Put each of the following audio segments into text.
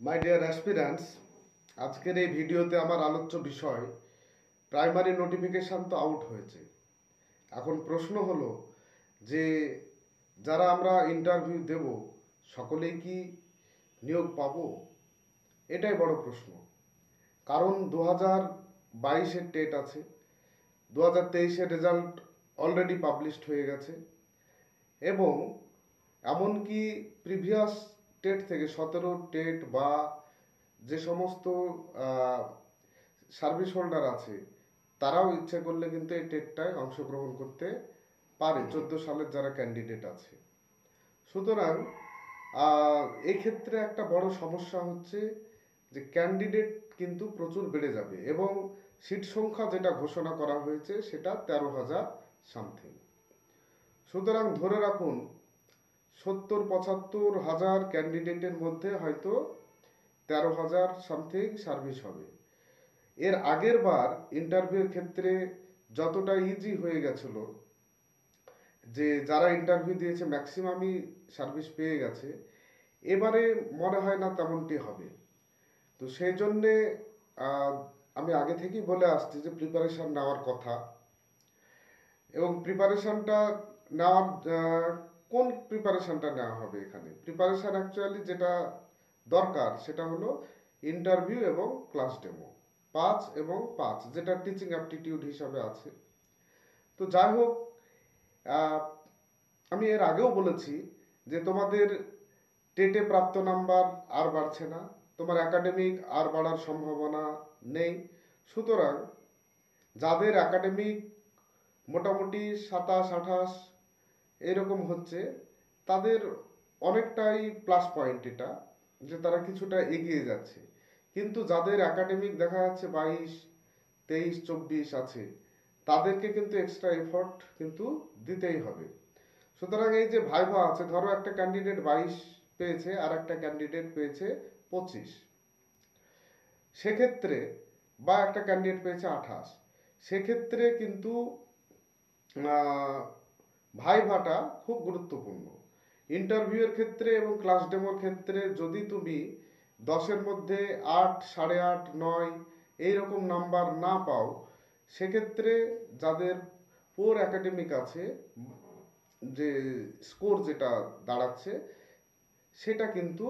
My dear অ্যাসপিরান্টস, আজকের এই ভিডিওতে আমার আলোচ্য বিষয় প্রাইমারি নোটিফিকেশান তো আউট হয়েছে। এখন প্রশ্ন হলো যে যারা আমরা ইন্টারভিউ দেব সকলেই কি নিয়োগ পাবো? এটাই বড় প্রশ্ন। কারণ 2022-এর টেট আছে, 2023-এর রেজাল্ট অলরেডি পাবলিশড হয়ে গেছে এবং এমনকি প্রিভিয়াস টেট থেকে 17 টেট বা যে সমস্ত সার্ভিস হোল্ডার আছে তারাও ইচ্ছে করলে কিন্তু এই টেটটায় অংশগ্রহণ করতে পারে, 14 সালের যারা ক্যান্ডিডেট আছে। সুতরাং এই ক্ষেত্রে একটা বড় সমস্যা হচ্ছে যে ক্যান্ডিডেট কিন্তু প্রচুর বেড়ে যাবে এবং সিট সংখ্যা যেটা ঘোষণা করা হয়েছে সেটা 13,000 সামথিং। সুতরাং ধরে রাখুন 70-75 হাজার ক্যান্ডিডেটের মধ্যে হয়তো 13,000 সামথিং সার্ভিস হবে। এর আগের বার ইন্টারভিউর ক্ষেত্রে যতটা ইজি হয়ে গেছিল যে যারা ইন্টারভিউ দিয়েছে ম্যাক্সিমামই সার্ভিস পেয়ে গেছে, এবারে মনে হয় না তেমনটি হবে। তো সেই জন্যে আমি আগে থেকেই বলে আসছি যে প্রিপারেশান নেওয়ার কথা। এবং প্রিপারেশানটা নেওয়ার কোন প্রিপারেশানটা নেওয়া হবে? এখানে প্রিপারেশান অ্যাকচুয়ালি যেটা দরকার সেটা হলো ইন্টারভিউ এবং ক্লাস ডেমো 5 এবং 5, যেটা টিচিং অ্যাপটিটিউড হিসাবে আছে। তো যাই হোক, আমি এর আগেও বলেছি যে তোমাদের টেটে প্রাপ্ত নাম্বার আর বাড়ছে না, তোমার একাডেমিক আর বাড়ার সম্ভাবনা নেই। সুতরাং যাদের একাডেমিক মোটামুটি 27-28 এরকম হচ্ছে তাদের অনেকটাই প্লাস পয়েন্ট এটা, যে তারা কিছুটা এগিয়ে যাচ্ছে। কিন্তু যাদের একাডেমিক দেখা যাচ্ছে 22, 23, 24 আছে তাদেরকে কিন্তু এক্সট্রা এফর্ট কিন্তু দিতেই হবে। সুতরাং এই যে ভাইভা আছে, ধরো একটা ক্যান্ডিডেট 22 পেয়েছে আর একটা ক্যান্ডিডেট পেয়েছে 25, সেক্ষেত্রে বা একটা ক্যান্ডিডেট পেয়েছে 28, সেক্ষেত্রে কিন্তু ভাইভাটা খুব গুরুত্বপূর্ণ। ইন্টারভিউয়ের ক্ষেত্রে এবং ক্লাস ডেমোর ক্ষেত্রে যদি তুমি 10-এর মধ্যে 8, 8.5, 9 এইরকম নাম্বার না পাও, সেক্ষেত্রে যাদের পোর একাডেমিক আছে, যে স্কোর যেটা দাঁড়াচ্ছে সেটা কিন্তু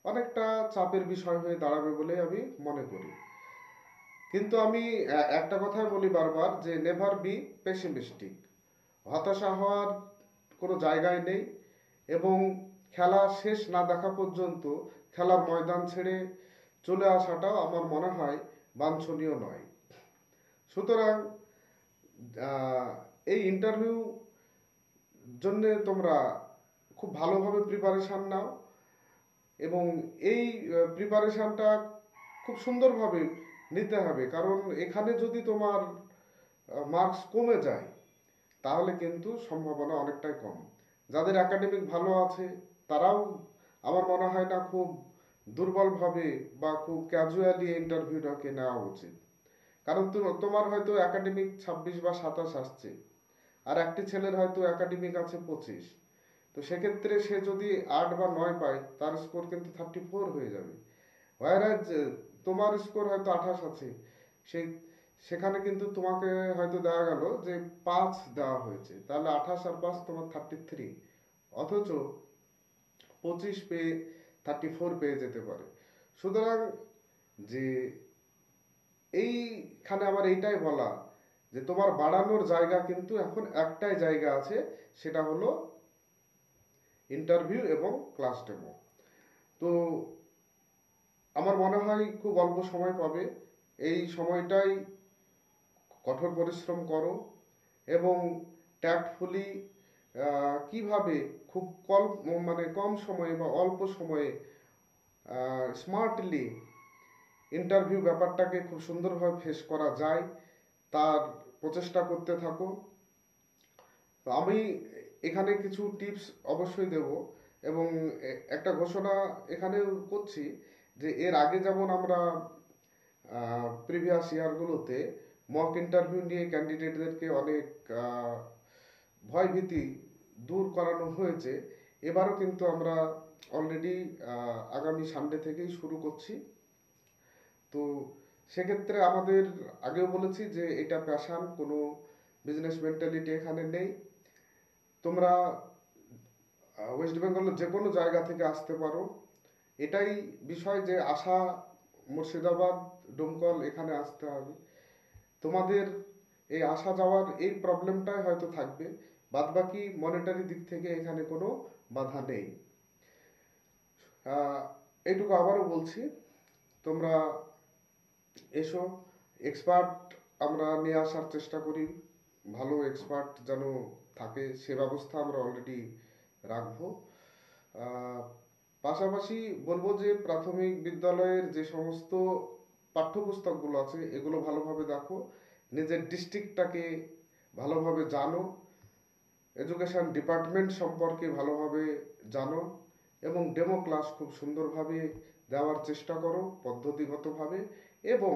অনেকটা চাপের বিষয় হয়ে দাঁড়াবে বলে আমি মনে করি। কিন্তু আমি একটা কথাই বলি বারবার যে নেভার বি পেসিমিস্টিক। হতাশা হওয়ার কোনো জায়গায় নেই এবং খেলা শেষ না দেখা পর্যন্ত খেলার ময়দান ছেড়ে চলে আসাটাও আমার মনে হয় বাঞ্ছনীয় নয়। সুতরাং এই ইন্টারভিউ জন্যে তোমরা খুব ভালোভাবে প্রিপারেশান নাও এবং এই প্রিপারেশানটা খুব সুন্দরভাবে নিতে হবে। কারণ এখানে যদি তোমার মার্কস কমে যায় তাহলে কিন্তু সম্ভাবনা অনেকটাই কম। যাদের একাডেমিক ভালো আছে তারাও আমার মনে হয় না খুব দুর্বলভাবে বা খুব ক্যাজুয়ালি ইন্টারভিউটাকে নেওয়া উচিত। কারণ তোমার হয়তো একাডেমিক 26 বা 27 আসছে আর একটি ছেলের হয়তো একাডেমিক আছে 25। তো সেক্ষেত্রে সে যদি 8 বা 9 পায় তার স্কোর কিন্তু 34 হয়ে যাবে। হোয়ারাজ তোমার স্কোর হয়তো 28 আছে, সেই সেখানে কিন্তু তোমাকে হয়তো দেওয়া গেল যে 5 দেওয়া হয়েছে, তাহলে 28 আর 5 তোমার 33, অথচ 25 পেয়ে 34 পেয়ে যেতে পারে। সুতরাং যে এইখানে আমার এইটাই বলা যে তোমার বাড়ানোর জায়গা কিন্তু এখন একটাই জায়গা আছে, সেটা হলো ইন্টারভিউ এবং ক্লাস ডেমো। তো আমার মনে হয় খুব অল্প সময় পাবে, এই সময়টাই কঠোর পরিশ্রম করো এবং ট্যাক্টফুলি কিভাবে খুব কম সময়ে বা অল্প সময়ে স্মার্টলি ইন্টারভিউ ব্যাপারটাকে খুব সুন্দরভাবে ফেস করা যায় তার প্রচেষ্টা করতে থাকো। তো আমি এখানে কিছু টিপস অবশ্যই দেব এবং একটা ঘোষণা এখানে করছি যে এর আগে যেমন আমরা প্রিভিয়াস ইয়ারগুলোতে মক ইন্টারভিউ নিয়ে ক্যান্ডিডেটদেরকে অনেক ভয়ভীতি দূর করানো হয়েছে, এবারও কিন্তু আমরা অলরেডি আগামী সানডে থেকেই শুরু করছি। তো সেক্ষেত্রে আমাদের আগেও বলেছি যে এটা প্যাশান, কোনো বিজনেস মেন্টালিটি এখানে নেই। তোমরা ওয়েস্ট বেঙ্গলের যে কোনো জায়গা থেকে আসতে পারো, এটাই বিষয় যে আশা মুর্শিদাবাদ, ডোমকল এখানে আসতে হবে। তোমাদের এই আসা যাওয়ার এই প্রবলেমটাই হয়তো থাকবে, বাদবাকি মনিটারি দিক থেকে এখানে কোনো বাধা নেই। এইটুকু আবারও বলছি, তোমরা এসো। এক্সপার্ট আমরা নিয়ে আসার চেষ্টা করি, ভালো এক্সপার্ট যেন থাকে সে ব্যবস্থা আমরা অলরেডি রাখবো। আহ, পাশাপাশি বলবো যে প্রাথমিক বিদ্যালয়ের যে সমস্ত পাঠ্যপুস্তকগুলো আছে এগুলো ভালোভাবে দেখো, নিজের ডিস্ট্রিক্টটাকে ভালোভাবে জানো, এডুকেশন ডিপার্টমেন্ট সম্পর্কে ভালোভাবে জানো, এবং ডেমো ক্লাস খুব সুন্দরভাবে দেওয়ার চেষ্টা করো পদ্ধতিগতভাবে। এবং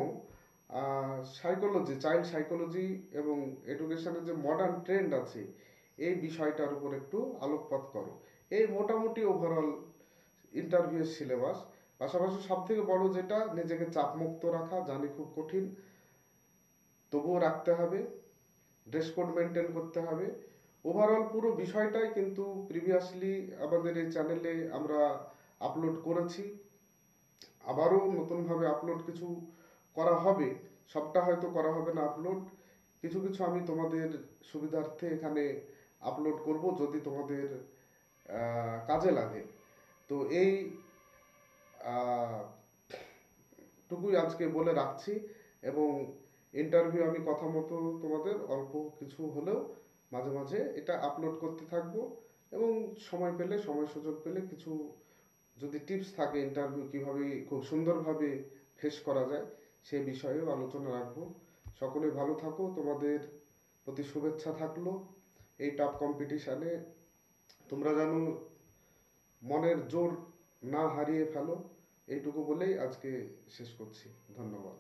সাইকোলজি, চাইল্ড সাইকোলজি এবং এডুকেশনের যে মডার্ন ট্রেন্ড আছে এই বিষয়টার উপর একটু আলোকপাত করো। এই মোটামুটি ওভারঅল ইন্টারভিউয়ের সিলেবাস। পাশাপাশি সব থেকে বড় যেটা, নিজেকে চাপমুক্ত রাখা, জানি খুব কঠিন, তবুও রাখতে হবে, ড্রেস কোড মেনটেন করতে হবে। ওভারঅল পুরো বিষয়টাই কিন্তু প্রিভিয়াসলি আমাদের এই চ্যানেলে আমরা আপলোড করেছি, আবারও নতুনভাবে আপলোড কিছু করা হবে, সবটা হয়তো করা হবে না আপলোড, কিছু কিছু আমি তোমাদের সুবিধার্থে এখানে আপলোড করব যদি তোমাদের কাজে লাগে। তো এই আহ, টুকুই আজকে বলে রাখছি। এবং ইন্টারভিউ আমি কথা মতো তোমাদের অল্প কিছু হলেও মাঝে মাঝে এটা আপলোড করতে থাকবো। এবং সময় পেলে, সময় সুযোগ পেলে কিছু যদি টিপস থাকে ইন্টারভিউ কিভাবে খুব সুন্দরভাবে ফেস করা যায় সে বিষয়েও আলোচনা রাখবো। সকলে ভালো থাকো, তোমাদের প্রতি শুভেচ্ছা থাকলো। এই টাফ কম্পিটিশানে তোমরা যেন মনের জোর না হারিয়ে ফেলো, এইটুকু বলেই আজকে শেষ করছি। ধন্যবাদ।